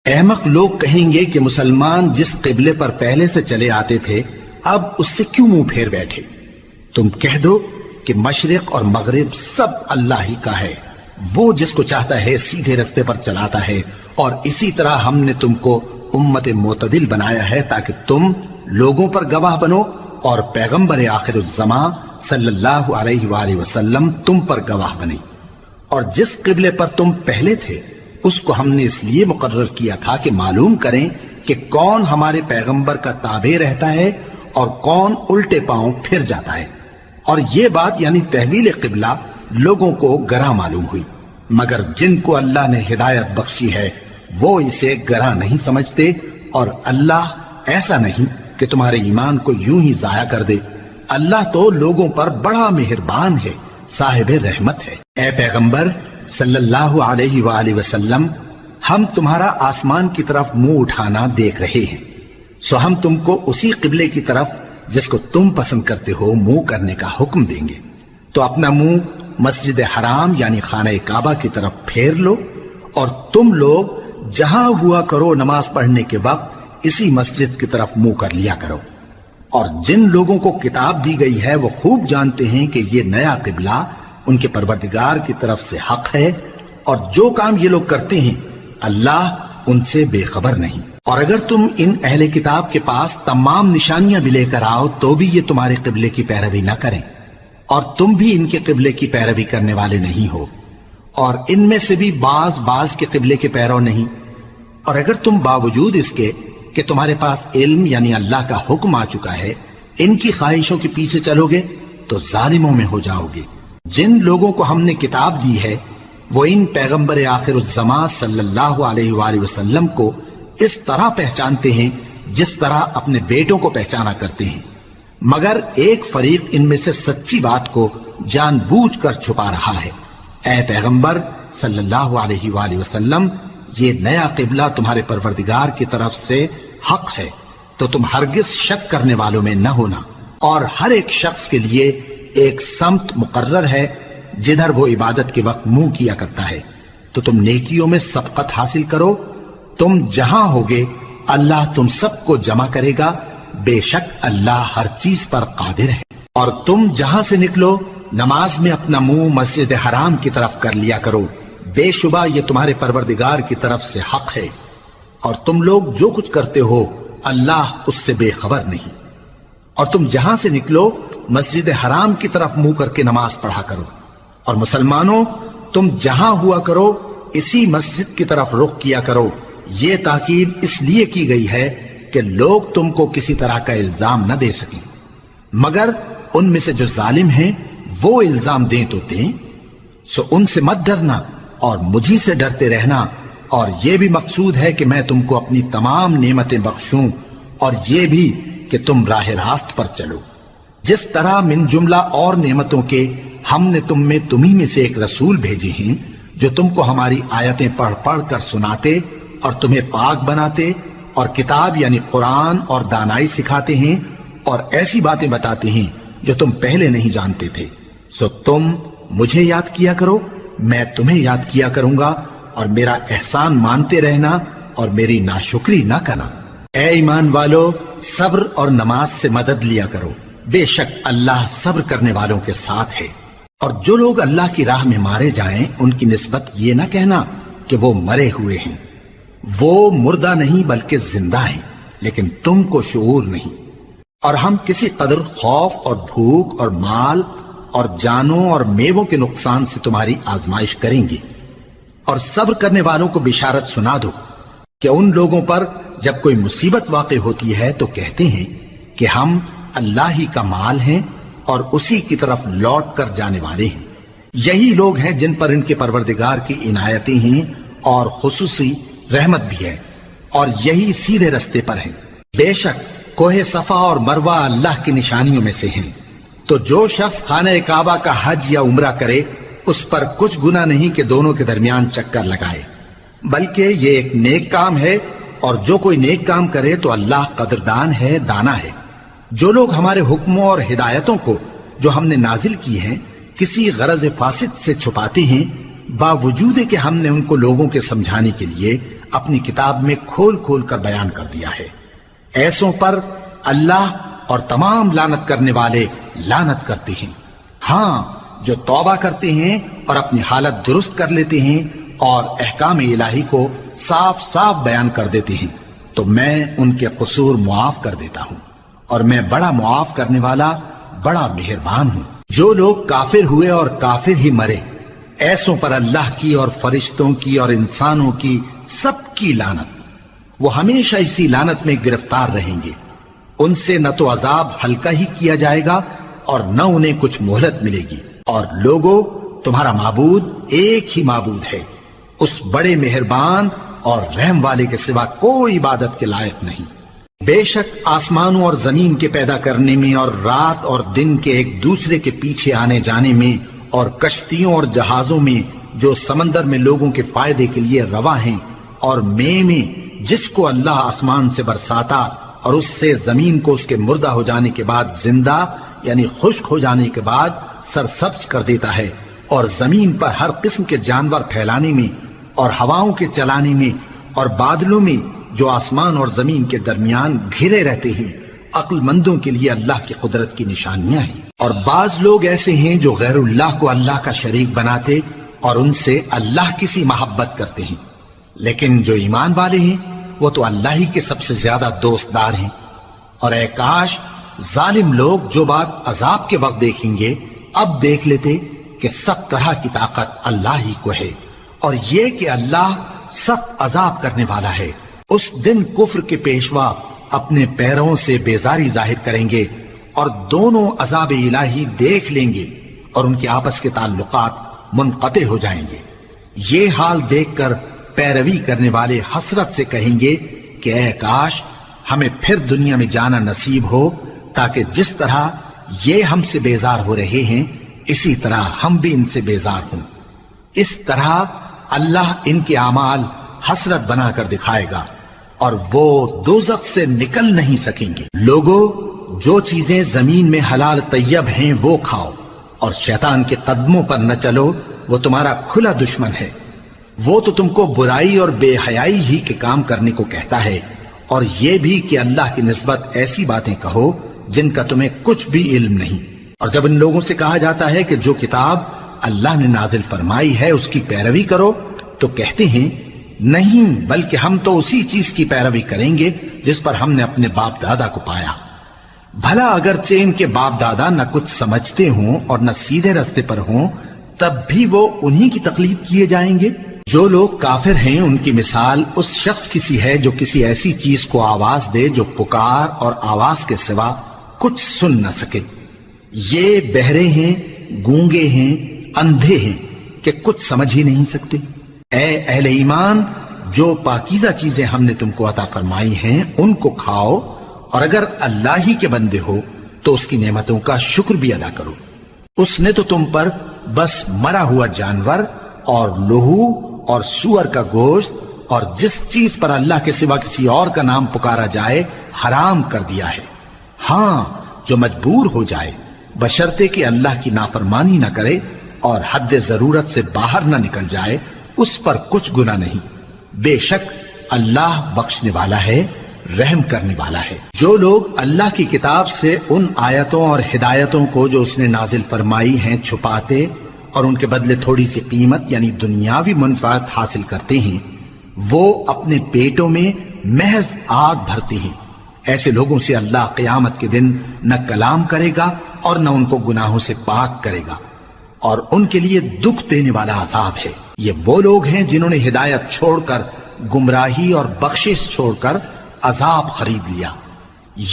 احمق لوگ کہیں گے کہ مسلمان جس قبلے پر پہلے سے چلے آتے تھے اب اس سے کیوں منہ پھیر بیٹھے؟ تم کہہ دو کہ مشرق اور مغرب سب اللہ ہی کا ہے، وہ جس کو چاہتا ہے سیدھے رستے پر چلاتا ہے، اور اسی طرح ہم نے تم کو امت معتدل بنایا ہے تاکہ تم لوگوں پر گواہ بنو اور پیغمبر آخر الزمان صلی اللہ علیہ وآلہ وسلم تم پر گواہ بنے۔ اور جس قبلے پر تم پہلے تھے اس کو ہم نے اس لیے مقرر کیا تھا کہ معلوم کریں کہ کون ہمارے پیغمبر کا تابع رہتا ہے اور کون الٹے پاؤں پھر جاتا ہے۔ اور یہ بات یعنی تحویل قبلہ لوگوں کو گراں معلوم ہوئی، مگر جن کو اللہ نے ہدایت بخشی ہے وہ اسے گراں نہیں سمجھتے، اور اللہ ایسا نہیں کہ تمہارے ایمان کو یوں ہی ضائع کر دے۔ اللہ تو لوگوں پر بڑا مہربان ہے، صاحب رحمت ہے۔ اے پیغمبر صلی اللہ علیہ وآلہ وسلم، ہم تمہارا آسمان کی طرف منہ اٹھانا دیکھ رہے ہیں، سو ہم تم کو اسی قبلے کی طرف جس کو تم پسند کرتے ہو منہ کرنے کا حکم دیں گے۔ تو اپنا منہ مسجد حرام یعنی خانہ کعبہ کی طرف پھیر لو، اور تم لوگ جہاں ہوا کرو نماز پڑھنے کے وقت اسی مسجد کی طرف منہ کر لیا کرو۔ اور جن لوگوں کو کتاب دی گئی ہے وہ خوب جانتے ہیں کہ یہ نیا قبلہ ان کے پروردگار کی طرف سے حق ہے، اور جو کام یہ لوگ کرتے ہیں اللہ ان سے بے خبر نہیں۔ اور اگر تم ان اہل کتاب کے پاس تمام نشانیاں بھی لے کر آؤ تو بھی یہ تمہارے قبلے کی پیروی نہ کریں، اور تم بھی ان کے قبلے کی پیروی کرنے والے نہیں ہو، اور ان میں سے بھی بعض کے قبلے کے پیرو نہیں۔ اور اگر تم باوجود اس کے کہ تمہارے پاس علم یعنی اللہ کا حکم آ چکا ہے ان کی خواہشوں کے پیچھے چلو گے تو ظالموں میں ہو جاؤ گے۔ جن لوگوں کو ہم نے کتاب دی ہے وہ ان پیغمبر آخر الزمان صلی اللہ علیہ وآلہ وسلم کو اس طرح پہچانتے ہیں جس طرح اپنے بیٹوں کو پہچانا کرتے ہیں، مگر ایک فریق ان میں سے سچی بات کو جان بوجھ کر چھپا رہا ہے۔ اے پیغمبر صلی اللہ علیہ وآلہ وسلم، یہ نیا قبلہ تمہارے پروردگار کی طرف سے حق ہے، تو تم ہرگز شک کرنے والوں میں نہ ہونا۔ اور ہر ایک شخص کے لیے ایک سمت مقرر ہے جدھر وہ عبادت کے وقت منہ کیا کرتا ہے، تو تم نیکیوں میں سبقت حاصل کرو۔ تم جہاں ہوگے اللہ تم سب کو جمع کرے گا، بے شک اللہ ہر چیز پر قادر ہے۔ اور تم جہاں سے نکلو نماز میں اپنا منہ مسجد حرام کی طرف کر لیا کرو، بے شبہ یہ تمہارے پروردگار کی طرف سے حق ہے، اور تم لوگ جو کچھ کرتے ہو اللہ اس سے بے خبر نہیں۔ اور تم جہاں سے نکلو مسجد حرام کی طرف منہ کر کے نماز پڑھا کرو، اور مسلمانوں تم جہاں ہوا کرو اسی مسجد کی طرف رخ کیا کرو۔ یہ تاکید اس لیے کی گئی ہے کہ لوگ تم کو کسی طرح کا الزام نہ دے سکیں، مگر ان میں سے جو ظالم ہیں وہ الزام دیں تو دیں، سو ان سے مت ڈرنا اور مجھی سے ڈرتے رہنا۔ اور یہ بھی مقصود ہے کہ میں تم کو اپنی تمام نعمتیں بخشوں، اور یہ بھی کہ تم راہ راست پر چلو۔ جس طرح من جملہ اور نعمتوں کے ہم نے تمہیں میں سے ایک رسول بھیجے ہیں جو تم کو ہماری آیتیں پڑھ پڑھ کر سناتے اور تمہیں پاک بناتے، اور کتاب یعنی قرآن اور دانائی سکھاتے ہیں، اور ایسی باتیں بتاتے ہیں جو تم پہلے نہیں جانتے تھے۔ سو تم مجھے یاد کیا کرو، میں تمہیں یاد کیا کروں گا، اور میرا احسان مانتے رہنا اور میری ناشکری نہ کرنا۔ اے ایمان والو، صبر اور نماز سے مدد لیا کرو، بے شک اللہ صبر کرنے والوں کے ساتھ ہے۔ اور جو لوگ اللہ کی راہ میں مارے جائیں ان کی نسبت یہ نہ کہنا کہ وہ مرے ہوئے ہیں، وہ مردہ نہیں بلکہ زندہ ہیں، لیکن تم کو شعور نہیں۔ اور ہم کسی قدر خوف اور بھوک اور مال اور جانوں اور میووں کے نقصان سے تمہاری آزمائش کریں گے، اور صبر کرنے والوں کو بشارت سنا دو کہ ان لوگوں پر جب کوئی مصیبت واقع ہوتی ہے تو کہتے ہیں کہ ہم اللہ ہی کا مال ہیں اور اسی کی طرف لوٹ کر جانے والے ہیں۔ یہی لوگ ہیں جن پر ان کے پروردگار کی عنایتیں ہیں اور خصوصی رحمت بھی ہے، اور یہی سیدھے رستے پر ہیں۔ بے شک کوہ صفا اور مروہ اللہ کی نشانیوں میں سے ہیں، تو جو شخص خانہ کعبہ کا حج یا عمرہ کرے اس پر کچھ گناہ نہیں کہ دونوں کے درمیان چکر لگائے، بلکہ یہ ایک نیک کام ہے، اور جو کوئی نیک کام کرے تو اللہ قدردان ہے، دانا ہے۔ جو لوگ ہمارے حکموں اور ہدایتوں کو جو ہم نے نازل کی ہیں کسی غرض فاسد سے چھپاتے ہیں، باوجود کہ ہم نے ان کو لوگوں کے سمجھانے کے لیے اپنی کتاب میں کھول کھول کر بیان کر دیا ہے۔ ایسوں پر اللہ اور تمام لعنت کرنے والے لعنت کرتے ہیں۔ ہاں، جو توبہ کرتے ہیں اور اپنی حالت درست کر لیتے ہیں اور احکام الہی کو صاف صاف بیان کر دیتے ہیں تو میں ان کے قصور معاف کر دیتا ہوں، اور میں بڑا معاف کرنے والا بڑا مہربان ہوں۔ جو لوگ کافر ہوئے اور کافر ہی مرے، ایسوں پر اللہ کی اور فرشتوں کی اور انسانوں کی سب کی لعنت، وہ ہمیشہ اسی لعنت میں گرفتار رہیں گے۔ ان سے نہ تو عذاب ہلکا ہی کیا جائے گا اور نہ انہیں کچھ مہلت ملے گی۔ اور لوگوں، تمہارا معبود ایک ہی معبود ہے، اس بڑے مہربان اور رحم والے کے سوا کوئی عبادت کے لائق نہیں۔ بے شک آسمانوں اور زمین کے پیدا کرنے میں اور رات اور دن کے ایک دوسرے کے پیچھے آنے جانے میں اور کشتیوں اور جہازوں میں جو سمندر میں لوگوں کے فائدے کے لیے رواں ہیں، اور میں جس کو اللہ آسمان سے برساتا اور اس سے زمین کو اس کے مردہ ہو جانے کے بعد زندہ یعنی خشک ہو جانے کے بعد سرسبز کر دیتا ہے، اور زمین پر ہر قسم کے جانور پھیلانے میں اور ہواؤں کے چلانے میں اور بادلوں میں جو آسمان اور زمین کے درمیان گھرے رہتے ہیں، عقل مندوں کے لیے اللہ کی قدرت کی نشانیاں ہیں۔ اور بعض لوگ ایسے ہیں جو غیر اللہ کو اللہ کا شریک بناتے اور ان سے اللہ کی سی محبت کرتے ہیں، لیکن جو ایمان والے ہیں وہ تو اللہ ہی کے سب سے زیادہ دوست دار ہیں۔ اور اے کاش ظالم لوگ جو بات عذاب کے وقت دیکھیں گے اب دیکھ لیتے کہ سب طرح کی طاقت اللہ ہی کو ہے، اور یہ کہ اللہ سخت عذاب کرنے والا ہے۔ اس دن کفر کے پیشوا اپنے پیروں سے بیزاری ظاہر کریں گے اور دونوں عذاب الہی دیکھ لیں گے اور ان کے آپس کے تعلقات منقطع ہو جائیں گے۔ یہ حال دیکھ کر پیروی کرنے والے حسرت سے کہیں گے کہ اے کاش ہمیں پھر دنیا میں جانا نصیب ہو، تاکہ جس طرح یہ ہم سے بیزار ہو رہے ہیں اسی طرح ہم بھی ان سے بیزار ہوں۔ اس طرح اللہ ان کے اعمال حسرت بنا کر دکھائے گا اور وہ دوزخ سے نکل نہیں سکیں گے۔ لوگوں، جو چیزیں زمین میں حلال طیب ہیں وہ کھاؤ، اور شیطان کے قدموں پر نہ چلو، وہ تمہارا کھلا دشمن ہے۔ وہ تو تم کو برائی اور بے حیائی ہی کے کام کرنے کو کہتا ہے، اور یہ بھی کہ اللہ کی نسبت ایسی باتیں کہو جن کا تمہیں کچھ بھی علم نہیں۔ اور جب ان لوگوں سے کہا جاتا ہے کہ جو کتاب اللہ نے نازل فرمائی ہے اس کی پیروی کرو، تو کہتے ہیں نہیں، بلکہ ہم تو اسی چیز کی پیروی کریں گے جس پر ہم نے اپنے باپ دادا کو پایا۔ بھلا اگرچہ ان کے باپ دادا نہ کچھ سمجھتے ہوں اور نہ سیدھے رستے پر ہوں، تب بھی وہ انہی کی تقلید کیے جائیں گے۔ جو لوگ کافر ہیں ان کی مثال اس شخص کی سی ہے جو کسی ایسی چیز کو آواز دے جو پکار اور آواز کے سوا کچھ سن نہ سکے۔ یہ بہرے ہیں، گونگے ہیں، اندھے ہیں کہ کچھ سمجھ ہی نہیں سکتے۔ اے اہل ایمان، جو پاکیزہ چیزیں ہم نے تم کو عطا فرمائی ہیں ان کو کھاؤ، اور اگر اللہ ہی کے بندے ہو تو اس کی نعمتوں کا شکر بھی ادا کرو۔ اس نے تو تم پر بس مرا ہوا جانور اور لہو اور سور کا گوشت اور جس چیز پر اللہ کے سوا کسی اور کا نام پکارا جائے حرام کر دیا ہے۔ ہاں، جو مجبور ہو جائے بشرطے کہ اللہ کی نافرمانی نہ کرے اور حد ضرورت سے باہر نہ نکل جائے، اس پر کچھ گناہ نہیں۔ بے شک اللہ بخشنے والا ہے، رحم کرنے والا ہے۔ جو لوگ اللہ کی کتاب سے ان آیتوں اور ہدایتوں کو جو اس نے نازل فرمائی ہیں چھپاتے اور ان کے بدلے تھوڑی سی قیمت یعنی دنیاوی منفعت حاصل کرتے ہیں، وہ اپنے پیٹوں میں محض آگ بھرتے ہیں۔ ایسے لوگوں سے اللہ قیامت کے دن نہ کلام کرے گا اور نہ ان کو گناہوں سے پاک کرے گا، اور ان کے لیے دکھ دینے والا عذاب ہے۔ یہ وہ لوگ ہیں جنہوں نے ہدایت چھوڑ کر گمراہی اور بخشش چھوڑ کر عذاب خرید لیا۔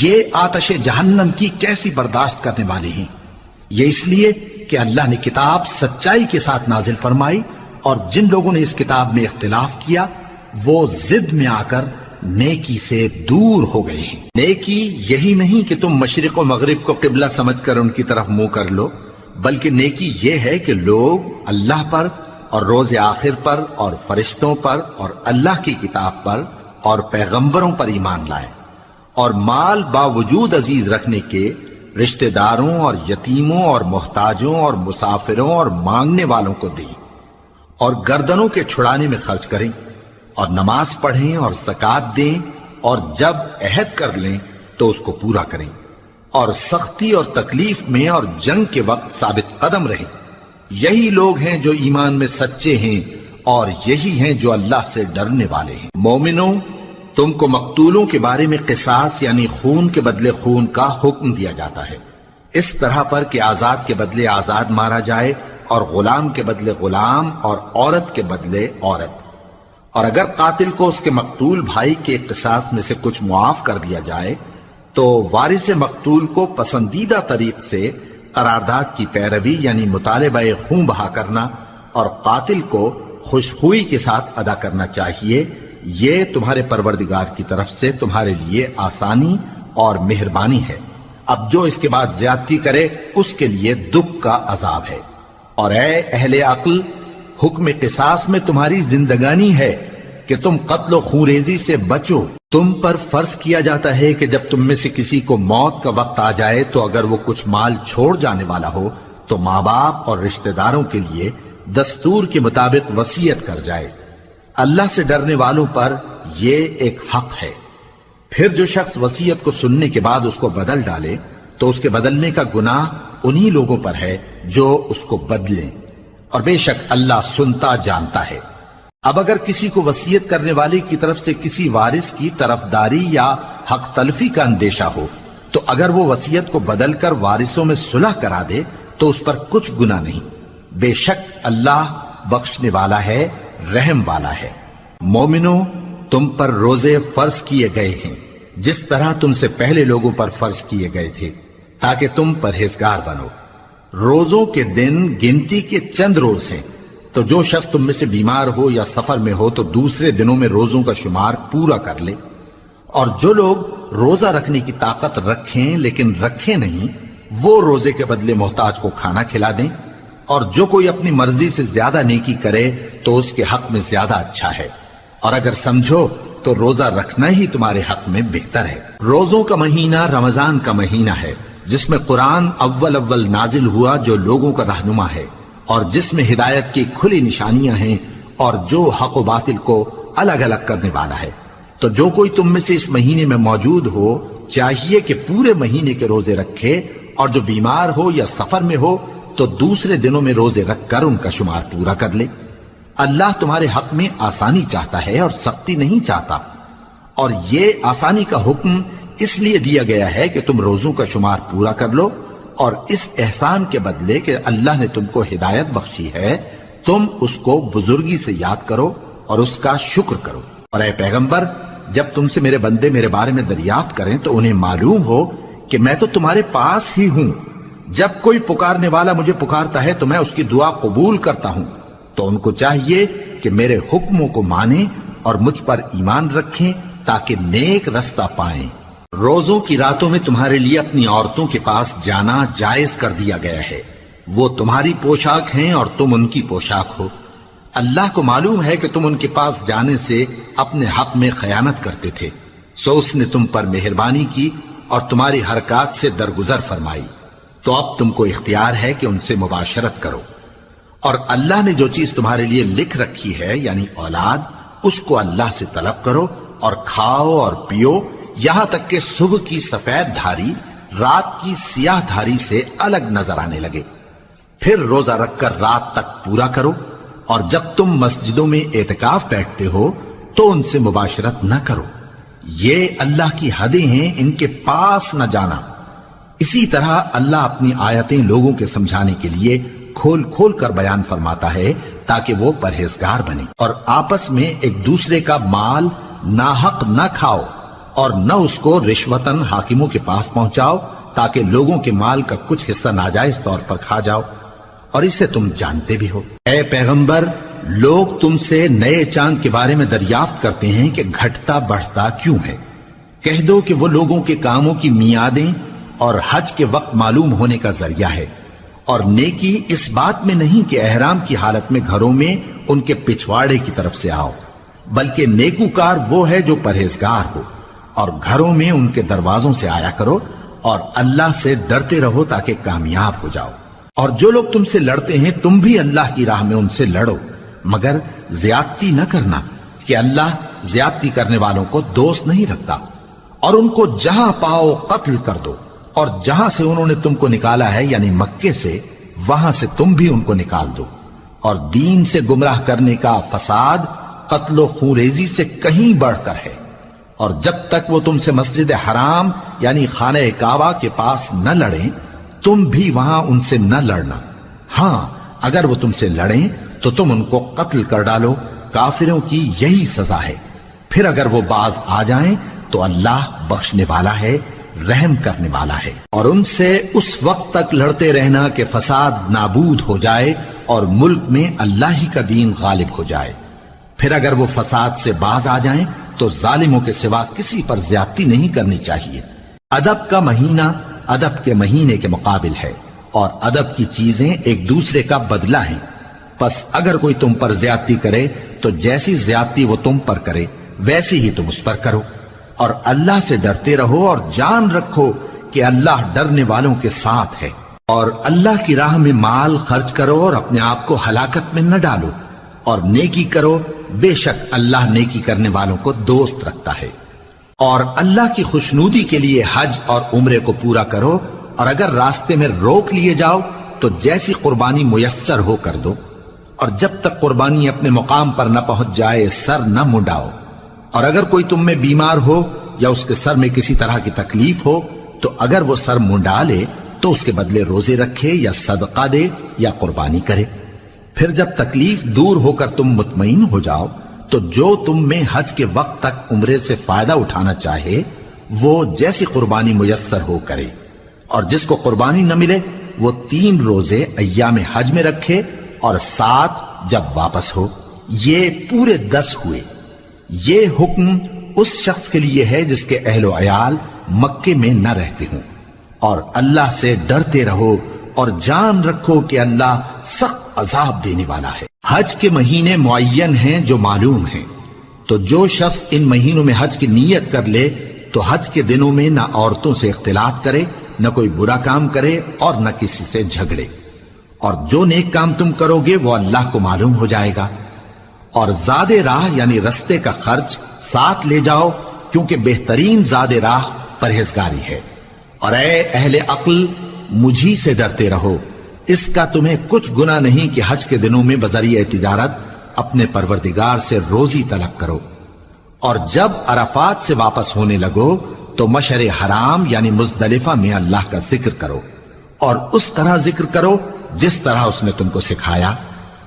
یہ آتش جہنم کی کیسی برداشت کرنے والے ہیں۔ یہ اس لیے کہ اللہ نے کتاب سچائی کے ساتھ نازل فرمائی، اور جن لوگوں نے اس کتاب میں اختلاف کیا وہ ضد میں آ کر نیکی سے دور ہو گئے ہیں۔ نیکی یہی نہیں کہ تم مشرق و مغرب کو قبلہ سمجھ کر ان کی طرف منہ کر لو، بلکہ نیکی یہ ہے کہ لوگ اللہ پر اور روز آخر پر اور فرشتوں پر اور اللہ کی کتاب پر اور پیغمبروں پر ایمان لائیں، اور مال باوجود عزیز رکھنے کے رشتہ داروں اور یتیموں اور محتاجوں اور مسافروں اور مانگنے والوں کو دیں، اور گردنوں کے چھڑانے میں خرچ کریں، اور نماز پڑھیں اور زکات دیں، اور جب عہد کر لیں تو اس کو پورا کریں، اور سختی اور تکلیف میں اور جنگ کے وقت ثابت قدم رہیں۔ یہی لوگ ہیں جو ایمان میں سچے ہیں، اور یہی ہیں جو اللہ سے ڈرنے والے ہیں۔ مومنوں، تم کو مقتولوں کے بارے میں قصاص یعنی خون کے بدلے خون کا حکم دیا جاتا ہے، اس طرح پر کہ آزاد کے بدلے آزاد مارا جائے، اور غلام کے بدلے غلام، اور عورت کے بدلے عورت۔ اور اگر قاتل کو اس کے مقتول بھائی کے قصاص میں سے کچھ معاف کر دیا جائے تو وارث مقتول کو پسندیدہ طریق سے قرارداد کی پیروی یعنی مطالبہ خون بہا کرنا اور قاتل کو خوشخوئی کے ساتھ ادا کرنا چاہیے۔ یہ تمہارے پروردگار کی طرف سے تمہارے لیے آسانی اور مہربانی ہے۔ اب جو اس کے بعد زیادتی کرے اس کے لیے دکھ کا عذاب ہے۔ اور اے اہل عقل، حکم قصاص میں تمہاری زندگانی ہے کہ تم قتل و خونریزی سے بچو۔ تم پر فرض کیا جاتا ہے کہ جب تم میں سے کسی کو موت کا وقت آ جائے تو اگر وہ کچھ مال چھوڑ جانے والا ہو تو ماں باپ اور رشتہ داروں کے لیے دستور کے مطابق وصیت کر جائے۔ اللہ سے ڈرنے والوں پر یہ ایک حق ہے۔ پھر جو شخص وصیت کو سننے کے بعد اس کو بدل ڈالے تو اس کے بدلنے کا گناہ انہی لوگوں پر ہے جو اس کو بدلیں، اور بے شک اللہ سنتا جانتا ہے۔ اب اگر کسی کو وصیت کرنے والے کی طرف سے کسی وارث کی طرفداری یا حق تلفی کا اندیشہ ہو تو اگر وہ وصیت کو بدل کر وارثوں میں صلح کرا دے تو اس پر کچھ گناہ نہیں، بے شک اللہ بخشنے والا ہے، رحم والا ہے۔ مومنوں، تم پر روزے فرض کیے گئے ہیں جس طرح تم سے پہلے لوگوں پر فرض کیے گئے تھے تاکہ تم پرہیزگار بنو۔ روزوں کے دن گنتی کے چند روز ہیں، تو جو شخص تم میں سے بیمار ہو یا سفر میں ہو تو دوسرے دنوں میں روزوں کا شمار پورا کر لے۔ اور جو لوگ روزہ رکھنے کی طاقت رکھیں لیکن رکھیں نہیں، وہ روزے کے بدلے محتاج کو کھانا کھلا دیں۔ اور جو کوئی اپنی مرضی سے زیادہ نیکی کرے تو اس کے حق میں زیادہ اچھا ہے، اور اگر سمجھو تو روزہ رکھنا ہی تمہارے حق میں بہتر ہے۔ روزوں کا مہینہ رمضان کا مہینہ ہے جس میں قرآن اول نازل ہوا جو لوگوں کا رہنما ہے، اور جس میں ہدایت کی کھلی نشانیاں ہیں، اور جو حق و باطل کو الگ الگ کرنے والا ہے۔ تو جو کوئی تم میں سے اس مہینے میں موجود ہو چاہیے کہ پورے مہینے کے روزے رکھے، اور جو بیمار ہو یا سفر میں ہو تو دوسرے دنوں میں روزے رکھ کر ان کا شمار پورا کر لے۔ اللہ تمہارے حق میں آسانی چاہتا ہے اور سختی نہیں چاہتا، اور یہ آسانی کا حکم اس لیے دیا گیا ہے کہ تم روزوں کا شمار پورا کر لو، اور اس احسان کے بدلے کہ اللہ نے تم کو ہدایت بخشی ہے تم اس کو بزرگی سے یاد کرو اور اس کا شکر کرو۔ اور اے پیغمبر، جب تم سے میرے بندے میرے بارے میں دریافت کریں تو انہیں معلوم ہو کہ میں تو تمہارے پاس ہی ہوں۔ جب کوئی پکارنے والا مجھے پکارتا ہے تو میں اس کی دعا قبول کرتا ہوں، تو ان کو چاہیے کہ میرے حکموں کو مانیں اور مجھ پر ایمان رکھیں تاکہ نیک رستہ پائیں۔ روزوں کی راتوں میں تمہارے لیے اپنی عورتوں کے پاس جانا جائز کر دیا گیا ہے، وہ تمہاری پوشاک ہیں اور تم ان کی پوشاک ہو۔ اللہ کو معلوم ہے کہ تم ان کے پاس جانے سے اپنے حق میں خیانت کرتے تھے، سو اس نے تم پر مہربانی کی اور تمہاری حرکات سے درگزر فرمائی، تو اب تم کو اختیار ہے کہ ان سے مباشرت کرو۔ اور اللہ نے جو چیز تمہارے لیے لکھ رکھی ہے یعنی اولاد، اس کو اللہ سے طلب کرو اور کھاؤ اور پیو یہاں تک کہ صبح کی سفید دھاری رات کی سیاہ دھاری سے الگ نظر آنے لگے، پھر روزہ رکھ کر رات تک پورا کرو۔ اور جب تم مسجدوں میں اعتکاف بیٹھتے ہو تو ان سے مباشرت نہ کرو، یہ اللہ کی حدیں ہیں، ان کے پاس نہ جانا۔ اسی طرح اللہ اپنی آیتیں لوگوں کے سمجھانے کے لیے کھول کھول کر بیان فرماتا ہے تاکہ وہ پرہیزگار بنے۔ اور آپس میں ایک دوسرے کا مال ناحق نہ کھاؤ اور نہ اس کو رشوتاً حاکموں کے پاس پہنچاؤ تاکہ لوگوں کے مال کا کچھ حصہ ناجائز طور پر کھا جاؤ، اور اسے تم جانتے بھی ہو۔ اے پیغمبر، لوگ تم سے نئے چاند کے بارے میں دریافت کرتے ہیں کہ گھٹتا بڑھتا کیوں ہے۔ کہہ دو کہ وہ لوگوں کے کاموں کی میعادیں اور حج کے وقت معلوم ہونے کا ذریعہ ہے، اور نیکی اس بات میں نہیں کہ احرام کی حالت میں گھروں میں ان کے پچھواڑے کی طرف سے آؤ، بلکہ نیکوکار وہ ہے جو پرہیزگار ہو، اور گھروں میں ان کے دروازوں سے آیا کرو اور اللہ سے ڈرتے رہو تاکہ کامیاب ہو جاؤ۔ اور جو لوگ تم سے لڑتے ہیں تم بھی اللہ کی راہ میں ان سے لڑو، مگر زیادتی نہ کرنا، کہ اللہ زیادتی کرنے والوں کو دوست نہیں رکھتا، اور ان کو جہاں پاؤ قتل کر دو، اور جہاں سے انہوں نے تم کو نکالا ہے یعنی مکے سے، وہاں سے تم بھی ان کو نکال دو۔ اور دین سے گمراہ کرنے کا فساد قتل و خونریزی سے کہیں بڑھ کر ہے، اور جب تک وہ تم سے مسجد حرام یعنی خانہ کعبہ کے پاس نہ لڑیں تم بھی وہاں ان سے نہ لڑنا۔ ہاں اگر وہ تم سے لڑیں تو تم ان کو قتل کر ڈالو، کافروں کی یہی سزا ہے۔ پھر اگر وہ باز آ جائیں تو اللہ بخشنے والا ہے، رحم کرنے والا ہے۔ اور ان سے اس وقت تک لڑتے رہنا کہ فساد نابود ہو جائے اور ملک میں اللہ ہی کا دین غالب ہو جائے۔ پھر اگر وہ فساد سے باز آ جائیں تو ظالموں کے سوا کسی پر زیادتی نہیں کرنی چاہیے۔ ادب کا مہینہ ادب کے مہینے کے مقابل ہے، اور ادب کی چیزیں ایک دوسرے کا بدلہ ہیں۔ پس اگر کوئی تم پر زیادتی کرے تو جیسی زیادتی وہ تم پر کرے ویسی ہی تم اس پر کرو، اور اللہ سے ڈرتے رہو اور جان رکھو کہ اللہ ڈرنے والوں کے ساتھ ہے۔ اور اللہ کی راہ میں مال خرچ کرو اور اپنے آپ کو ہلاکت میں نہ ڈالو، اور نیکی کرو، بے شک اللہ نیکی کرنے والوں کو دوست رکھتا ہے۔ اور اللہ کی خوشنودی کے لیے حج اور عمرے کو پورا کرو، اور اگر راستے میں روک لیے جاؤ تو جیسی قربانی میسر ہو کر دو، اور جب تک قربانی اپنے مقام پر نہ پہنچ جائے سر نہ منڈاؤ۔ اور اگر کوئی تم میں بیمار ہو یا اس کے سر میں کسی طرح کی تکلیف ہو تو اگر وہ سر منڈا لے تو اس کے بدلے روزے رکھے یا صدقہ دے یا قربانی کرے۔ پھر جب تکلیف دور ہو کر تم مطمئن ہو جاؤ تو جو تم میں حج کے وقت تک عمرے سے فائدہ اٹھانا چاہے وہ جیسی قربانی میسر ہو کرے، اور جس کو قربانی نہ ملے وہ 3 روزے ایام حج میں رکھے اور 7 جب واپس ہو، یہ پورے 10 ہوئے۔ یہ حکم اس شخص کے لیے ہے جس کے اہل و عیال مکے میں نہ رہتے ہوں۔ اور اللہ سے ڈرتے رہو اور جان رکھو کہ اللہ سخت عذاب دینے والا ہے۔ حج کے مہینے معین ہیں جو معلوم ہیں، تو جو شخص ان مہینوں میں حج کی نیت کر لے تو حج کے دنوں میں نہ عورتوں سے اختلاط کرے، نہ کوئی برا کام کرے اور نہ کسی سے جھگڑے۔ اور جو نیک کام تم کرو گے وہ اللہ کو معلوم ہو جائے گا۔ اور زاد راہ یعنی رستے کا خرچ ساتھ لے جاؤ، کیونکہ بہترین زاد راہ پرہیزگاری ہے۔ اور اے اہل عقل مجھی سے ڈرتے رہو، اس کا تمہیں کچھ گناہ نہیں کہ حج کے دنوں میں بذریعہ تجارت اپنے پروردگار سے روزی طلب کرو۔ اور جب عرفات سے واپس ہونے لگو تو مشعر حرام یعنی مزدلفہ میں اللہ کا ذکر کرو، اور اس طرح ذکر کرو جس طرح اس نے تم کو سکھایا،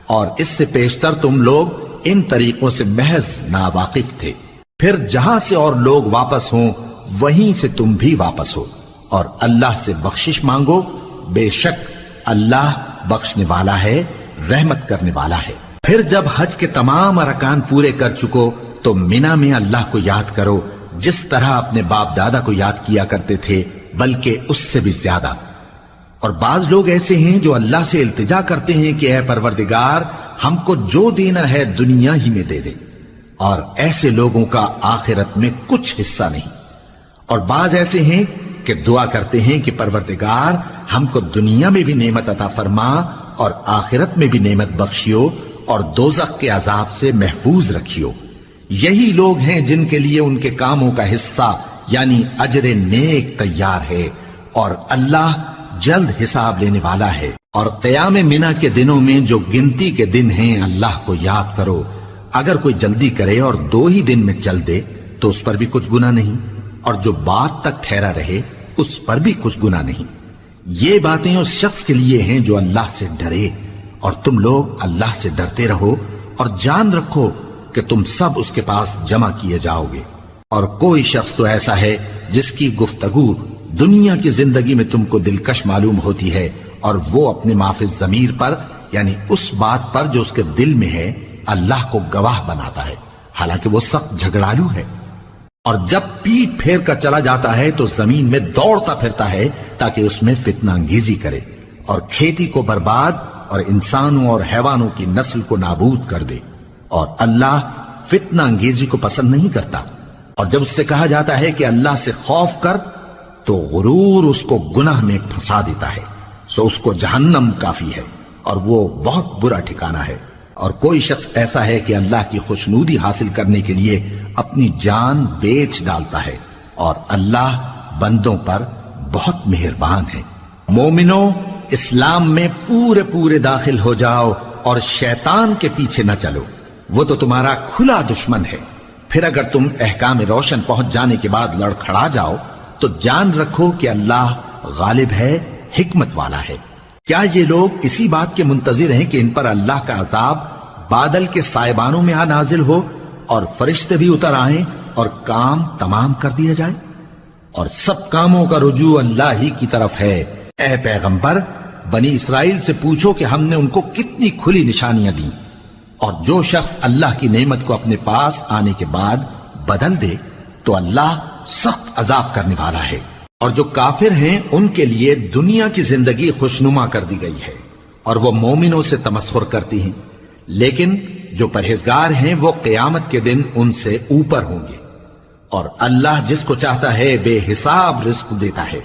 اور اس سے پیشتر تم لوگ ان طریقوں سے محض ناواقف تھے۔ پھر جہاں سے اور لوگ واپس ہوں وہیں سے تم بھی واپس ہو، اور اللہ سے بخشش مانگو، بے شک اللہ بخشنے والا ہے، رحمت کرنے والا ہے۔ پھر جب حج کے تمام ارکان پورے کر چکو تو مینا میں اللہ کو یاد کرو جس طرح اپنے باپ دادا کو یاد کیا کرتے تھے، بلکہ اس سے بھی زیادہ۔ اور بعض لوگ ایسے ہیں جو اللہ سے التجا کرتے ہیں کہ اے پروردگار ہم کو جو دینا ہے دنیا ہی میں دے دے، اور ایسے لوگوں کا آخرت میں کچھ حصہ نہیں۔ اور بعض ایسے ہیں کہ دعا کرتے ہیں کہ پروردگار ہم کو دنیا میں بھی نعمت عطا فرما اور آخرت میں بھی نعمت بخشیو اور دوزخ کے عذاب سے محفوظ رکھیو۔ یہی لوگ ہیں جن کے لیے ان کے کاموں کا حصہ یعنی اجر نیک تیار ہے، اور اللہ جلد حساب لینے والا ہے۔ اور قیام منا کے دنوں میں جو گنتی کے دن ہیں اللہ کو یاد کرو، اگر کوئی جلدی کرے اور 2 ہی دن میں چل دے تو اس پر بھی کچھ گناہ نہیں، اور جو بات تک ٹھہرا رہے اس پر بھی کچھ گناہ نہیں۔ یہ باتیں اس شخص کے لیے ہیں جو اللہ سے ڈرے، اور تم لوگ اللہ سے ڈرتے رہو اور جان رکھو کہ تم سب اس کے پاس جمع کیے جاؤ گے۔ اور کوئی شخص تو ایسا ہے جس کی گفتگو دنیا کی زندگی میں تم کو دلکش معلوم ہوتی ہے، اور وہ اپنے معافی ضمیر پر یعنی اس بات پر جو اس کے دل میں ہے اللہ کو گواہ بناتا ہے، حالانکہ وہ سخت جھگڑالو ہے۔ اور جب پیٹ پھیر کر چلا جاتا ہے تو زمین میں دوڑتا پھرتا ہے تاکہ اس میں فتنہ انگیزی کرے اور کھیتی کو برباد اور انسانوں اور حیوانوں کی نسل کو نابود کر دے، اور اللہ فتنہ انگیزی کو پسند نہیں کرتا۔ اور جب اس سے کہا جاتا ہے کہ اللہ سے خوف کر تو غرور اس کو گناہ میں پھنسا دیتا ہے، سو اس کو جہنم کافی ہے اور وہ بہت برا ٹھکانہ ہے۔ اور کوئی شخص ایسا ہے کہ اللہ کی خوشنودی حاصل کرنے کے لیے اپنی جان بیچ ڈالتا ہے، اور اللہ بندوں پر بہت مہربان ہے۔ مومنو، اسلام میں پورے پورے داخل ہو جاؤ اور شیطان کے پیچھے نہ چلو، وہ تو تمہارا کھلا دشمن ہے۔ پھر اگر تم احکام روشن پہنچ جانے کے بعد لڑکھڑا جاؤ تو جان رکھو کہ اللہ غالب ہے، حکمت والا ہے۔ کیا یہ لوگ اسی بات کے منتظر ہیں کہ ان پر اللہ کا عذاب بادل کے سائبانوں میں آ نازل ہو اور فرشتے بھی اتر آئیں اور کام تمام کر دیا جائے؟ اور سب کاموں کا رجوع اللہ ہی کی طرف ہے۔ اے پیغمبر، بنی اسرائیل سے پوچھو کہ ہم نے ان کو کتنی کھلی نشانیاں دیں، اور جو شخص اللہ کی نعمت کو اپنے پاس آنے کے بعد بدل دے تو اللہ سخت عذاب کرنے والا ہے۔ اور جو کافر ہیں ان کے لیے دنیا کی زندگی خوشنما کر دی گئی ہے، اور وہ مومنوں سے تمسخر کرتی ہیں، لیکن جو پرہیزگار ہیں وہ قیامت کے دن ان سے اوپر ہوں گے۔ اور اللہ جس کو چاہتا ہے بے حساب رزق دیتا ہے۔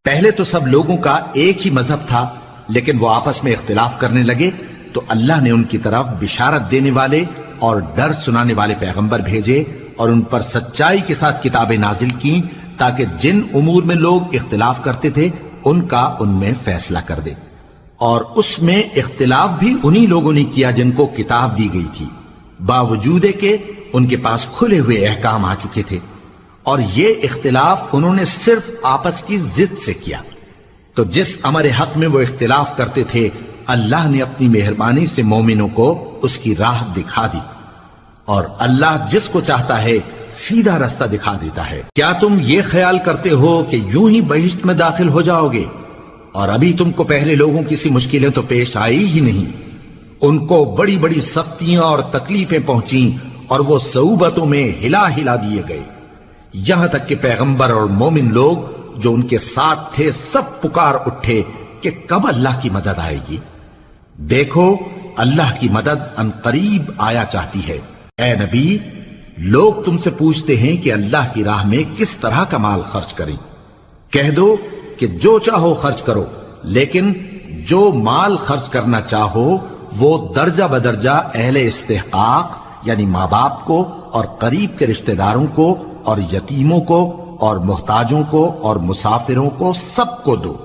پہلے تو سب لوگوں کا ایک ہی مذہب تھا، لیکن وہ آپس میں اختلاف کرنے لگے تو اللہ نے ان کی طرف بشارت دینے والے اور ڈر سنانے والے پیغمبر بھیجے، اور ان پر سچائی کے ساتھ کتابیں نازل کی تاکہ جن امور میں لوگ اختلاف کرتے تھے ان کا ان میں فیصلہ کر دے۔ اور اس میں اختلاف بھی انہی لوگوں نے کیا جن کو کتاب دی گئی تھی، باوجود کہ ان کے پاس کھلے ہوئے احکام آ چکے تھے، اور یہ اختلاف انہوں نے صرف آپس کی ضد سے کیا۔ تو جس امر حق میں وہ اختلاف کرتے تھے اللہ نے اپنی مہربانی سے مومنوں کو اس کی راہ دکھا دی، اور اللہ جس کو چاہتا ہے سیدھا رستہ دکھا دیتا ہے۔ کیا تم یہ خیال کرتے ہو کہ یوں ہی بہشت میں داخل ہو جاؤ گے، اور ابھی تم کو پہلے لوگوں کی سی مشکلیں تو پیش آئی ہی نہیں؟ ان کو بڑی بڑی سختیاں اور تکلیفیں پہنچیں، اور وہ صعوبتوں میں ہلا ہلا دیے گئے، یہاں تک کہ پیغمبر اور مومن لوگ جو ان کے ساتھ تھے سب پکار اٹھے کہ کب اللہ کی مدد آئے گی۔ دیکھو اللہ کی مدد ان قریب آیا چاہتی ہے۔ اے نبی، لوگ تم سے پوچھتے ہیں کہ اللہ کی راہ میں کس طرح کا مال خرچ کریں۔ کہہ دو کہ جو چاہو خرچ کرو، لیکن جو مال خرچ کرنا چاہو وہ درجہ بدرجہ اہل استحقاق یعنی ماں باپ کو اور قریب کے رشتہ داروں کو اور یتیموں کو اور محتاجوں کو اور مسافروں کو سب کو دو،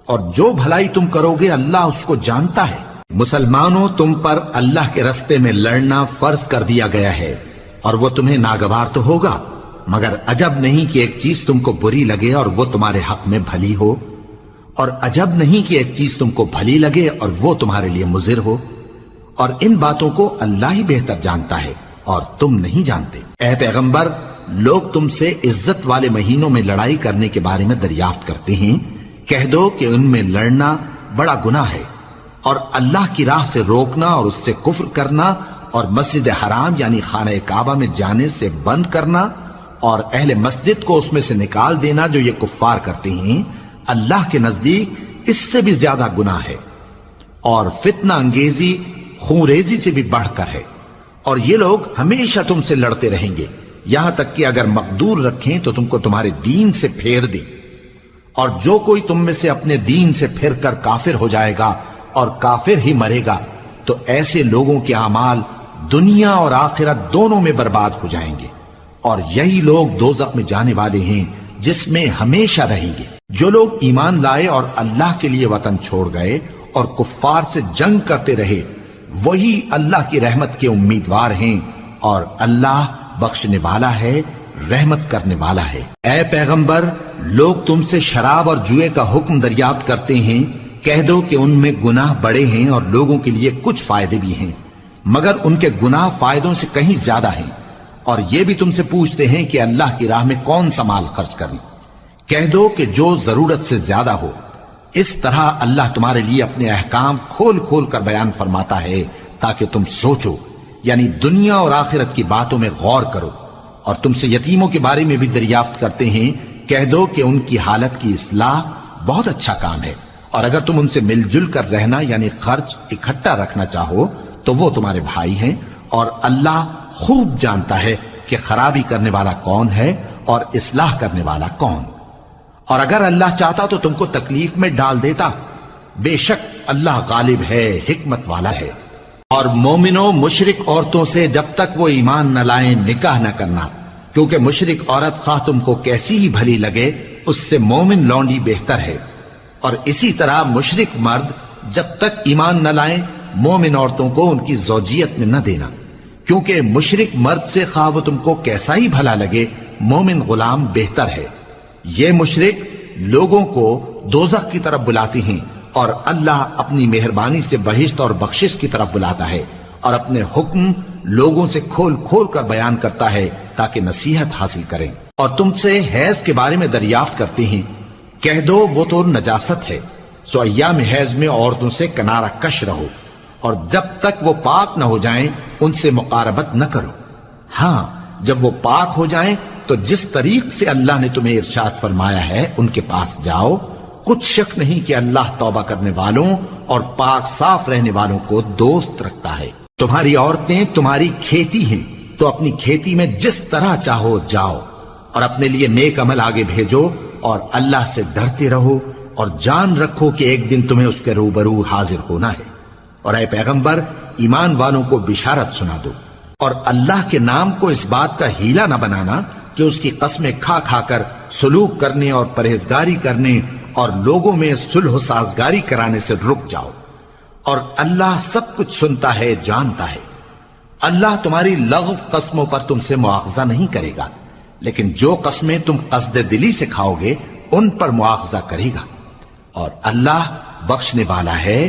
اور جو بھلائی تم کرو گے اللہ اس کو جانتا ہے۔ مسلمانوں، تم پر اللہ کے رستے میں لڑنا فرض کر دیا گیا ہے، اور وہ تمہیں ناگوار تو ہوگا، مگر عجب نہیں کہ ایک چیز تم کو بری لگے اور وہ تمہارے حق میں بھلی ہو، اور عجب نہیں کہ ایک چیز تم کو بھلی لگے اور وہ تمہارے لیے مضر ہو، اور ان باتوں کو اللہ ہی بہتر جانتا ہے اور تم نہیں جانتے۔ اے پیغمبر، لوگ تم سے عزت والے مہینوں میں لڑائی کرنے کے بارے میں دریافت کرتے ہیں، کہہ دو کہ ان میں لڑنا بڑا گناہ ہے، اور اللہ کی راہ سے روکنا اور اس سے کفر کرنا اور مسجد حرام یعنی خانہ کعبہ میں جانے سے بند کرنا اور اہل مسجد کو اس میں سے نکال دینا جو یہ کفار کرتے ہیں، اللہ کے نزدیک اس سے بھی زیادہ گناہ ہے، اور فتنہ انگیزی خونریزی سے بھی بڑھ کر ہے۔ اور یہ لوگ ہمیشہ تم سے لڑتے رہیں گے، یہاں تک کہ اگر مقدور رکھیں تو تم کو تمہارے دین سے پھیر دیں، اور جو کوئی تم میں سے اپنے دین سے پھر کر کافر ہو جائے گا اور کافر ہی مرے گا تو ایسے لوگوں کے اعمال دنیا اور آخرت دونوں میں برباد ہو جائیں گے، اور یہی لوگ دوزخ میں جانے والے ہیں جس میں ہمیشہ رہیں گے۔ جو لوگ ایمان لائے اور اللہ کے لیے وطن چھوڑ گئے اور کفار سے جنگ کرتے رہے وہی اللہ کی رحمت کے امیدوار ہیں، اور اللہ بخشنے والا ہے، رحمت کرنے والا ہے۔ اے پیغمبر، لوگ تم سے شراب اور جوئے کا حکم دریافت کرتے ہیں، کہہ دو کہ ان میں گناہ بڑے ہیں اور لوگوں کے لیے کچھ فائدے بھی ہیں، مگر ان کے گناہ فائدوں سے کہیں زیادہ ہیں۔ اور یہ بھی تم سے پوچھتے ہیں کہ اللہ کی راہ میں کون سا مال خرچ کریں، کہہ دو کہ جو ضرورت سے زیادہ ہو۔ اس طرح اللہ تمہارے لیے اپنے احکام کھول کھول کر بیان فرماتا ہے تاکہ تم سوچو، یعنی دنیا اور آخرت کی باتوں میں غور کرو۔ اور تم سے یتیموں کے بارے میں بھی دریافت کرتے ہیں، کہہ دو کہ ان کی حالت کی اصلاح بہت اچھا کام ہے، اور اگر تم ان سے مل جل کر رہنا یعنی خرچ اکٹھا رکھنا چاہو تو وہ تمہارے بھائی ہیں، اور اللہ خوب جانتا ہے کہ خرابی کرنے والا کون ہے اور اصلاح کرنے والا کون۔ اور اگر اللہ چاہتا تو تم کو تکلیف میں ڈال دیتا، بے شک اللہ غالب ہے، حکمت والا ہے۔ اور مومنوں مشرک عورتوں سے جب تک وہ ایمان نہ لائیں نکاح نہ کرنا، کیونکہ مشرک عورت خواہ تم کو کیسی ہی بھلی لگے اس سے مومن لونڈی بہتر ہے، اور اسی طرح مشرک مرد جب تک ایمان نہ لائیں مومن عورتوں کو ان کی زوجیت میں نہ دینا، کیونکہ مشرک مرد سے خواہ وہ تم کو کیسا ہی بھلا لگے مومن غلام بہتر ہے۔ یہ مشرک لوگوں کو دوزخ کی طرف بلاتی ہیں، اور اللہ اپنی مہربانی سے بہشت اور بخشش کی طرف بلاتا ہے، اور اپنے حکم لوگوں سے کھول کھول کر بیان کرتا ہے تاکہ نصیحت حاصل کریں۔ اور تم سے حیض کے بارے میں دریافت کرتے ہیں، کہہ دو وہ تو نجاست ہے، سو ایام حیض میں عورتوں سے کنارہ کش رہو، اور جب تک وہ پاک نہ ہو جائیں ان سے مقاربت نہ کرو۔ ہاں جب وہ پاک ہو جائیں تو جس طریق سے اللہ نے تمہیں ارشاد فرمایا ہے ان کے پاس جاؤ، کچھ شک نہیں کہ اللہ توبہ کرنے والوں اور پاک صاف رہنے والوں کو دوست رکھتا ہے۔ تمہاری عورتیں تمہاری کھیتی ہیں، تو اپنی کھیتی میں جس طرح چاہو جاؤ، اور اپنے لیے نیک عمل آگے بھیجو، اور اللہ سے ڈرتے رہو، اور جان رکھو کہ ایک دن تمہیں اس کے روبرو حاضر ہونا ہے۔ اور اے پیغمبر ایمان والوں کو بشارت سنا دو، اور اللہ کے نام کو اس بات کا ہیلہ نہ بنانا کہ اس کی قسمیں کھا کھا کر سلوک کرنے اور پرہیزگاری کرنے اور لوگوں میں صلح و سازگاری کرانے سے رک جاؤ، اور اللہ سب کچھ سنتا ہے جانتا ہے۔ اللہ تمہاری لغو قسموں پر تم سے مواخذہ نہیں کرے گا، لیکن جو قسمیں تم قصد دلی سے کھاؤ گے ان پر مواخذہ کرے گا، اور اللہ بخشنے والا ہے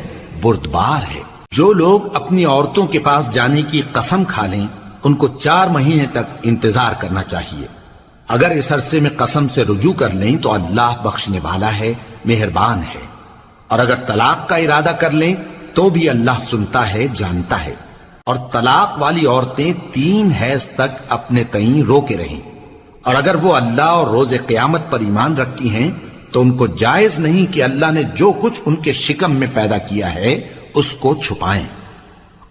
بردبار ہے۔ جو لوگ اپنی عورتوں کے پاس جانے کی قسم کھا لیں ان کو 4 مہینے تک انتظار کرنا چاہیے۔ اگر اس عرصے میں قسم سے رجوع کر لیں تو اللہ بخشنے والا ہے، مہربان ہے، اور اگر طلاق کا ارادہ کر لیں تو بھی اللہ سنتا ہے جانتا ہے۔ اور طلاق والی عورتیں 3 حیض تک اپنے تئیں روکے رہیں، اور اگر وہ اللہ اور روز قیامت پر ایمان رکھتی ہیں تو ان کو جائز نہیں کہ اللہ نے جو کچھ ان کے شکم میں پیدا کیا ہے اس کو چھپائیں،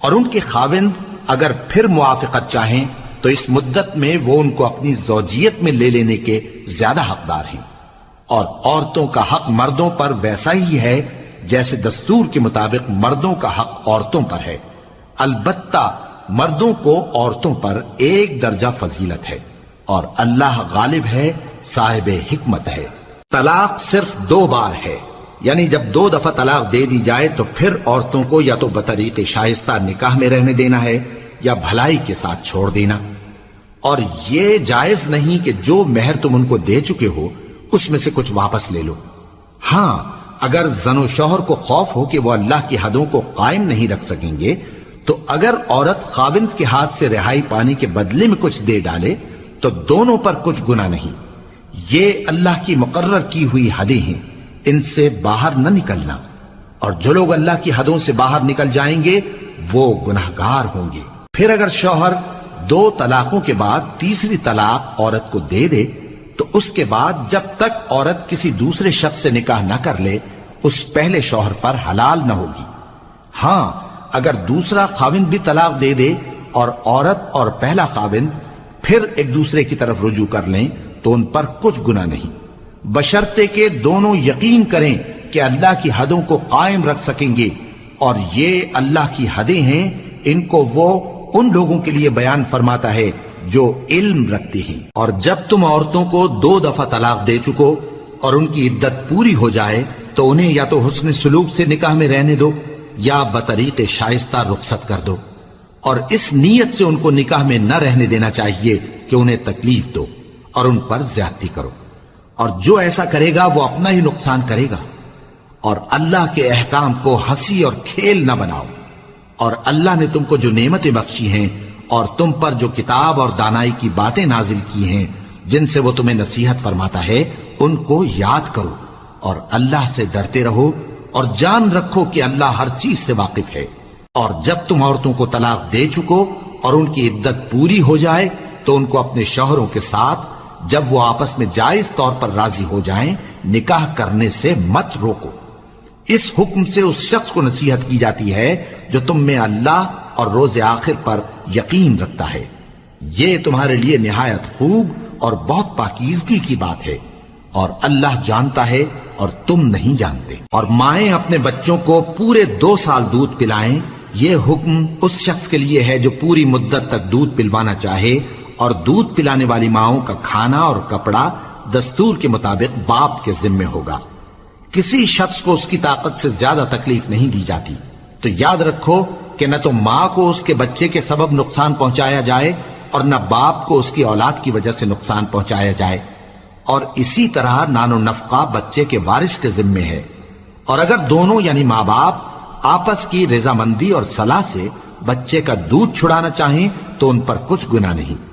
اور ان کے خاوند اگر پھر موافقت چاہیں تو اس مدت میں وہ ان کو اپنی زوجیت میں لے لینے کے زیادہ حقدار ہیں۔ اور عورتوں کا حق مردوں پر ویسا ہی ہے جیسے دستور کے مطابق مردوں کا حق عورتوں پر ہے، البتہ مردوں کو عورتوں پر 1 درجہ فضیلت ہے، اور اللہ غالب ہے، صاحب حکمت ہے۔ طلاق صرف 2 بار ہے، یعنی جب 2 دفعہ طلاق دے دی جائے تو پھر عورتوں کو یا تو بطریق شائستہ نکاح میں رہنے دینا ہے یا بھلائی کے ساتھ چھوڑ دینا، اور یہ جائز نہیں کہ جو مہر تم ان کو دے چکے ہو اس میں سے کچھ واپس لے لو۔ ہاں اگر زن و شوہر کو خوف ہو کہ وہ اللہ کی حدوں کو قائم نہیں رکھ سکیں گے تو اگر عورت خاوند کے ہاتھ سے رہائی پانے کے بدلے میں کچھ دے ڈالے تو دونوں پر کچھ گناہ نہیں۔ یہ اللہ کی مقرر کی ہوئی حدیں ہیں، ان سے باہر نہ نکلنا، اور جو لوگ اللہ کی حدوں سے باہر نکل جائیں گے وہ گناہگار ہوں گے۔ پھر اگر شوہر 2 طلاقوں کے بعد تیسری طلاق عورت کو دے دے تو اس کے بعد جب تک عورت کسی دوسرے شخص سے نکاح نہ کر لے اس پہلے شوہر پر حلال نہ ہوگی۔ ہاں اگر دوسرا خاوند بھی طلاق دے دے اور عورت اور پہلا خاوند پھر ایک دوسرے کی طرف رجوع کر لیں تو ان پر کچھ گناہ نہیں، بشرطے کہ دونوں یقین کریں کہ اللہ کی حدوں کو قائم رکھ سکیں گے، اور یہ اللہ کی حدیں ہیں، ان کو وہ ان لوگوں کے لیے بیان فرماتا ہے جو علم رکھتے ہیں۔ اور جب تم عورتوں کو 2 دفعہ طلاق دے چکو اور ان کی عدت پوری ہو جائے تو انہیں یا تو حسن سلوک سے نکاح میں رہنے دو یا بطریق شائستہ رخصت کر دو، اور اس نیت سے ان کو نکاح میں نہ رہنے دینا چاہیے کہ انہیں تکلیف دو اور ان پر زیادتی کرو، اور جو ایسا کرے گا وہ اپنا ہی نقصان کرے گا۔ اور اللہ کے احکام کو ہنسی اور کھیل نہ بناؤ، اور اللہ نے تم کو جو نعمتیں بخشی ہیں اور تم پر جو کتاب اور دانائی کی باتیں نازل کی ہیں جن سے وہ تمہیں نصیحت فرماتا ہے ان کو یاد کرو، اور اللہ سے ڈرتے رہو، اور جان رکھو کہ اللہ ہر چیز سے واقف ہے۔ اور جب تم عورتوں کو طلاق دے چکو اور ان کی عدت پوری ہو جائے تو ان کو اپنے شوہروں کے ساتھ جب وہ آپس میں جائز طور پر راضی ہو جائیں نکاح کرنے سے مت روکو۔ اس حکم سے اس شخص کو نصیحت کی جاتی ہے جو تم میں اللہ اور روز آخر پر یقین رکھتا ہے، یہ تمہارے لیے نہایت خوب اور بہت پاکیزگی کی بات ہے، اور اللہ جانتا ہے اور تم نہیں جانتے۔ اور مائیں اپنے بچوں کو پورے 2 سال دودھ پلائیں یہ حکم اس شخص کے لیے ہے جو پوری مدت تک دودھ پلوانا چاہے، اور دودھ پلانے والی ماؤں کا کھانا اور کپڑا دستور کے مطابق باپ کے ذمے ہوگا۔ کسی شخص کو اس کی طاقت سے زیادہ تکلیف نہیں دی جاتی، تو یاد رکھو کہ نہ تو ماں کو اس کے بچے کے سبب نقصان پہنچایا جائے اور نہ باپ کو اس کی اولاد کی وجہ سے نقصان پہنچایا جائے، اور اسی طرح نان و نفقہ بچے کے وارث کے ذمے ہے۔ اور اگر دونوں یعنی ماں باپ آپس کی رضامندی اور صلاح سے بچے کا دودھ چھڑانا چاہیں تو ان پر کچھ گناہ نہیں،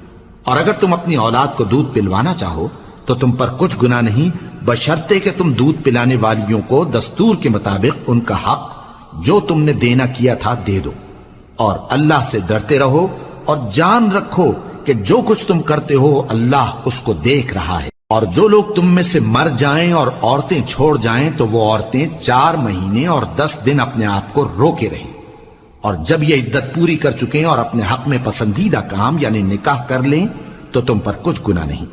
اور اگر تم اپنی اولاد کو دودھ پلوانا چاہو تو تم پر کچھ گناہ نہیں، بشرطے کہ تم دودھ پلانے والیوں کو دستور کے مطابق ان کا حق جو تم نے دینا کیا تھا دے دو، اور اللہ سے ڈرتے رہو اور جان رکھو کہ جو کچھ تم کرتے ہو اللہ اس کو دیکھ رہا ہے۔ اور جو لوگ تم میں سے مر جائیں اور عورتیں چھوڑ جائیں تو وہ عورتیں 4 مہینے اور 10 دن اپنے آپ کو روکے رہیں، اور جب یہ عدت پوری کر چکیں اور اپنے حق میں پسندیدہ کام یعنی نکاح کر لیں تو تم پر کچھ گناہ نہیں،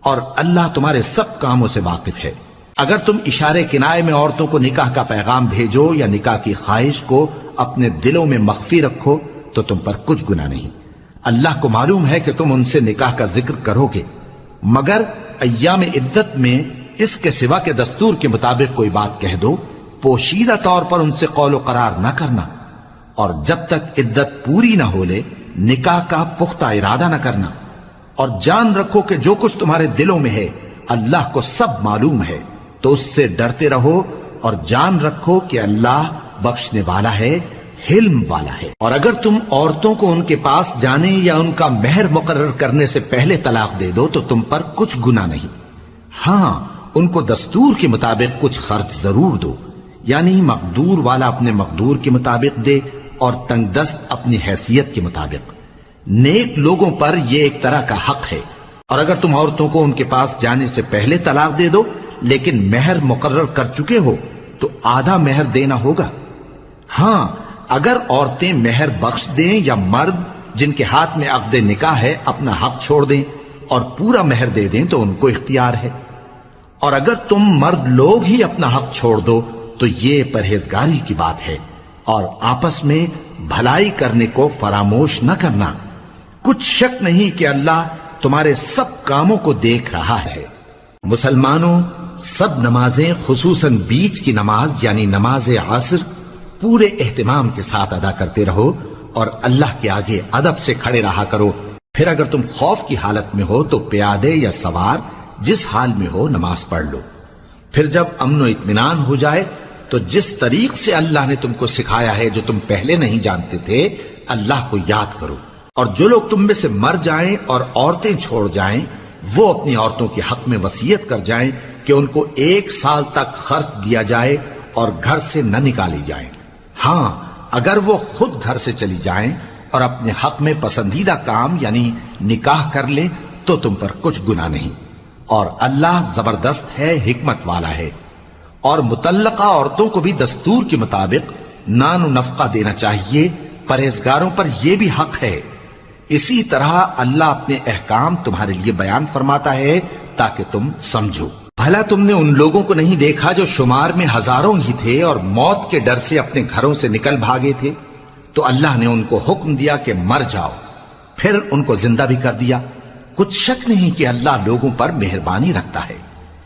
اور اللہ تمہارے سب کاموں سے واقف ہے۔ اگر تم اشارے کنائے میں عورتوں کو نکاح کا پیغام بھیجو یا نکاح کی خواہش کو اپنے دلوں میں مخفی رکھو تو تم پر کچھ گناہ نہیں۔ اللہ کو معلوم ہے کہ تم ان سے نکاح کا ذکر کرو گے، مگر ایام عدت میں اس کے سوا کے دستور کے مطابق کوئی بات کہہ دو، پوشیدہ طور پر ان سے قول و قرار نہ کرنا، اور جب تک عدت پوری نہ ہو لے نکاح کا پختہ ارادہ نہ کرنا، اور جان رکھو کہ جو کچھ تمہارے دلوں میں ہے اللہ کو سب معلوم ہے، تو اس سے ڈرتے رہو اور جان رکھو کہ اللہ بخشنے والا ہے، حلم والا ہے۔ اور اگر تم عورتوں کو ان کے پاس جانے یا ان کا مہر مقرر کرنے سے پہلے طلاق دے دو تو تم پر کچھ گناہ نہیں، ہاں ان کو دستور کے مطابق کچھ خرچ ضرور دو، یعنی مقدور والا اپنے مقدور کے مطابق دے اور تنگ دست اپنی حیثیت کے مطابق۔ نیک لوگوں پر یہ ایک طرح کا حق ہے۔ اور اگر تم عورتوں کو ان کے پاس جانے سے پہلے طلاق دے دو لیکن مہر مقرر کر چکے ہو تو آدھا مہر دینا ہوگا۔ ہاں اگر عورتیں مہر بخش دیں یا مرد جن کے ہاتھ میں عقد نکاح ہے اپنا حق چھوڑ دیں اور پورا مہر دے دیں تو ان کو اختیار ہے۔ اور اگر تم مرد لوگ ہی اپنا حق چھوڑ دو تو یہ پرہیزگاری کی بات ہے، اور آپس میں بھلائی کرنے کو فراموش نہ کرنا۔ کچھ شک نہیں کہ اللہ تمہارے سب کاموں کو دیکھ رہا ہے۔ مسلمانوں، سب نمازیں خصوصاً بیچ کی نماز یعنی نماز عصر پورے اہتمام کے ساتھ ادا کرتے رہو اور اللہ کے آگے ادب سے کھڑے رہا کرو۔ پھر اگر تم خوف کی حالت میں ہو تو پیادے یا سوار جس حال میں ہو نماز پڑھ لو۔ پھر جب امن و اطمینان ہو جائے تو جس طریق سے اللہ نے تم کو سکھایا ہے جو تم پہلے نہیں جانتے تھے اللہ کو یاد کرو۔ اور جو لوگ تم میں سے مر جائیں اور عورتیں چھوڑ جائیں وہ اپنی عورتوں کے حق میں وصیت کر جائیں کہ ان کو 1 سال تک خرچ دیا جائے اور گھر سے نہ نکالی جائیں۔ ہاں اگر وہ خود گھر سے چلی جائیں اور اپنے حق میں پسندیدہ کام یعنی نکاح کر لیں تو تم پر کچھ گناہ نہیں، اور اللہ زبردست ہے، حکمت والا ہے۔ اور مطلقہ عورتوں کو بھی دستور کے مطابق نان و نفقہ دینا چاہیے، پرہیزگاروں پر یہ بھی حق ہے۔ اسی طرح اللہ اپنے احکام تمہارے لیے بیان فرماتا ہے تاکہ تم سمجھو۔ بھلا تم نے ان لوگوں کو نہیں دیکھا جو شمار میں ہزاروں ہی تھے اور موت کے ڈر سے اپنے گھروں سے نکل بھاگے تھے؟ تو اللہ نے ان کو حکم دیا کہ مر جاؤ، پھر ان کو زندہ بھی کر دیا۔ کچھ شک نہیں کہ اللہ لوگوں پر مہربانی رکھتا ہے،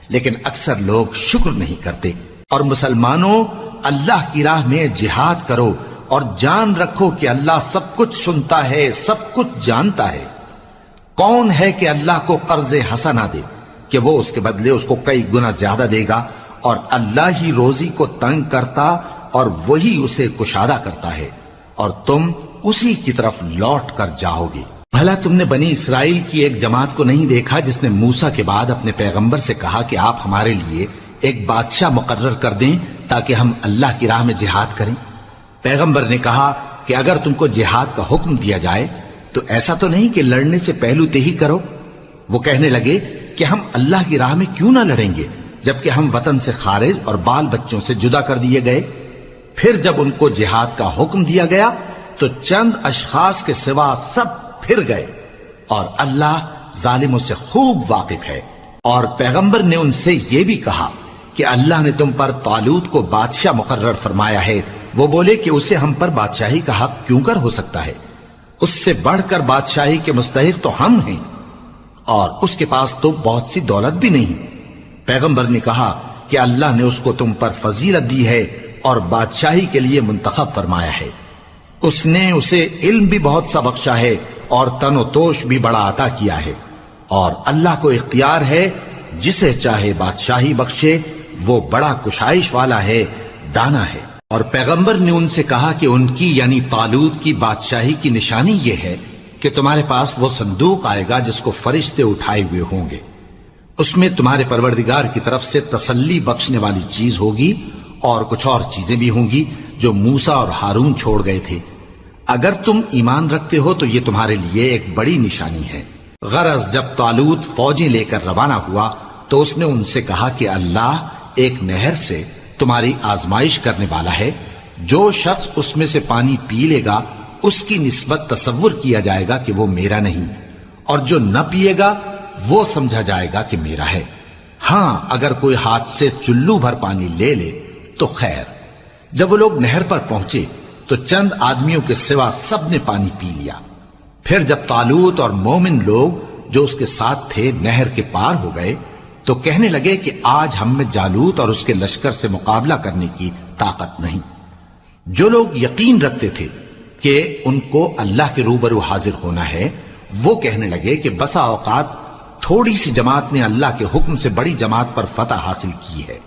لیکن اکثر لوگ شکر نہیں کرتے۔ اور مسلمانوں، اللہ کی راہ میں جہاد کرو اور جان رکھو کہ اللہ سب کچھ سنتا ہے، سب کچھ جانتا ہے۔ کون ہے کہ اللہ کو قرض حسنہ دے کہ وہ اس کے بدلے اس کو کئی گنا زیادہ دے گا؟ اور اللہ ہی روزی کو تنگ کرتا اور وہی اسے کشادہ کرتا ہے، اور تم اسی کی طرف لوٹ کر جاؤ گے۔ بھلا تم نے بنی اسرائیل کی ایک جماعت کو نہیں دیکھا جس نے موسیٰ کے بعد اپنے پیغمبر سے کہا کہ آپ ہمارے لیے ایک بادشاہ مقرر کر دیں تاکہ ہم اللہ کی راہ میں جہاد کریں؟ پیغمبر نے کہا کہ اگر تم کو جہاد کا حکم دیا جائے تو ایسا تو نہیں کہ لڑنے سے پہلو تہی کرو۔ وہ کہنے لگے کہ ہم اللہ کی راہ میں کیوں نہ لڑیں گے جبکہ ہم وطن سے خارج اور بال بچوں سے جدا کر دیے گئے۔ پھر جب ان کو جہاد کا حکم دیا گیا تو چند اشخاص کے سوا سب پھر گئے، اور اللہ ظالموں سے خوب واقف ہے۔ اور پیغمبر نے ان سے یہ بھی کہا کہ اللہ نے تم پر طالوت کو بادشاہ مقرر فرمایا ہے، وہ بولے کہ اسے ہم پر بادشاہی کا حق کیوں کر ہو سکتا ہے؟ اس سے بڑھ کر بادشاہی کے مستحق تو ہم ہیں، اور اس کے پاس تو بہت سی دولت بھی نہیں۔ پیغمبر نے کہا کہ اللہ نے اس کو تم پر فضیلت دی ہے اور بادشاہی کے لیے منتخب فرمایا ہے۔ اس نے اسے علم بھی بہت سا بخشا ہے اور تن و توش بھی بڑا عطا کیا ہے، اور اللہ کو اختیار ہے جسے چاہے بادشاہی بخشے، وہ بڑا کشائش والا ہے، دانا ہے۔ اور پیغمبر نے ان سے کہا کہ ان کی یعنی طالوت کی بادشاہی کی نشانی یہ ہے کہ تمہارے پاس وہ صندوق آئے گا جس کو فرشتے اٹھائے ہوئے ہوں گے، اس میں تمہارے پروردگار کی طرف سے تسلی بخشنے والی چیز ہوگی اور کچھ اور چیزیں بھی ہوں گی جو موسیٰ اور ہارون چھوڑ گئے تھے۔ اگر تم ایمان رکھتے ہو تو یہ تمہارے لیے ایک بڑی نشانی ہے۔ غرض جب طالوت فوجیں لے کر روانہ ہوا تو اس نے ان سے کہا کہ اللہ ایک نہر سے تمہاری آزمائش کرنے والا ہے، جو شخص اس میں سے پانی پی لے گا اس کی نسبت تصور کیا جائے گا کہ وہ میرا نہیں، اور جو نہ پیے گا وہ سمجھا جائے گا کہ میرا ہے۔ ہاں اگر کوئی ہاتھ سے چلو بھر پانی لے لے تو خیر۔ جب وہ لوگ نہر پر پہنچے تو چند آدمیوں کے سوا سب نے پانی پی لیا۔ پھر جب طالوت اور مومن لوگ جو اس کے ساتھ تھے نہر کے پار ہو گئے تو کہنے لگے کہ آج ہم میں جالوت اور اس کے لشکر سے مقابلہ کرنے کی طاقت نہیں۔ جو لوگ یقین رکھتے تھے کہ ان کو اللہ کے روبرو حاضر ہونا ہے، وہ کہنے لگے کہ بسا اوقات تھوڑی سی جماعت نے اللہ کے حکم سے بڑی جماعت پر فتح حاصل کی ہے،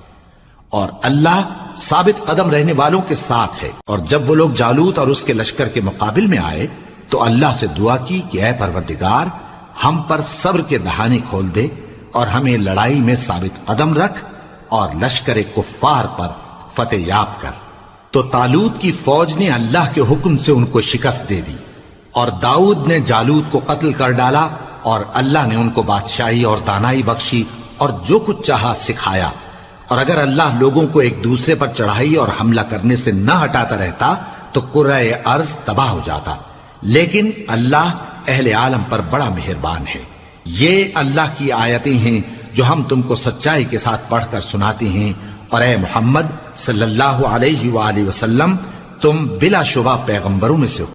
اور اللہ ثابت قدم رہنے والوں کے ساتھ ہے۔ اور جب وہ لوگ جالوت اور اس کے لشکر کے مقابل میں آئے تو اللہ سے دعا کی کہ اے پروردگار، ہم پر صبر کے دہانے کھول دے اور ہمیں لڑائی میں ثابت قدم رکھ اور لشکر کفار پر فتح یاب کر۔ تو طالوت کی فوج نے اللہ کے حکم سے ان کو شکست دے دی، اور داؤد نے جالوت کو قتل کر ڈالا، اور اللہ نے ان کو بادشاہی اور دانائی بخشی اور جو کچھ چاہا سکھایا۔ اور اگر اللہ لوگوں کو ایک دوسرے پر چڑھائی اور حملہ کرنے سے نہ ہٹاتا رہتا تو کرۂ ارض تباہ ہو جاتا، لیکن اللہ اہل عالم پر بڑا مہربان ہے۔ یہ اللہ کی آیتیں ہیں جو ہم تم کو سچائی کے ساتھ پڑھ کر سناتے ہیں، اور اے محمد صلی اللہ علیہ وآلہ وسلم تم بلا شبہ پیغمبروں میں سے ہو۔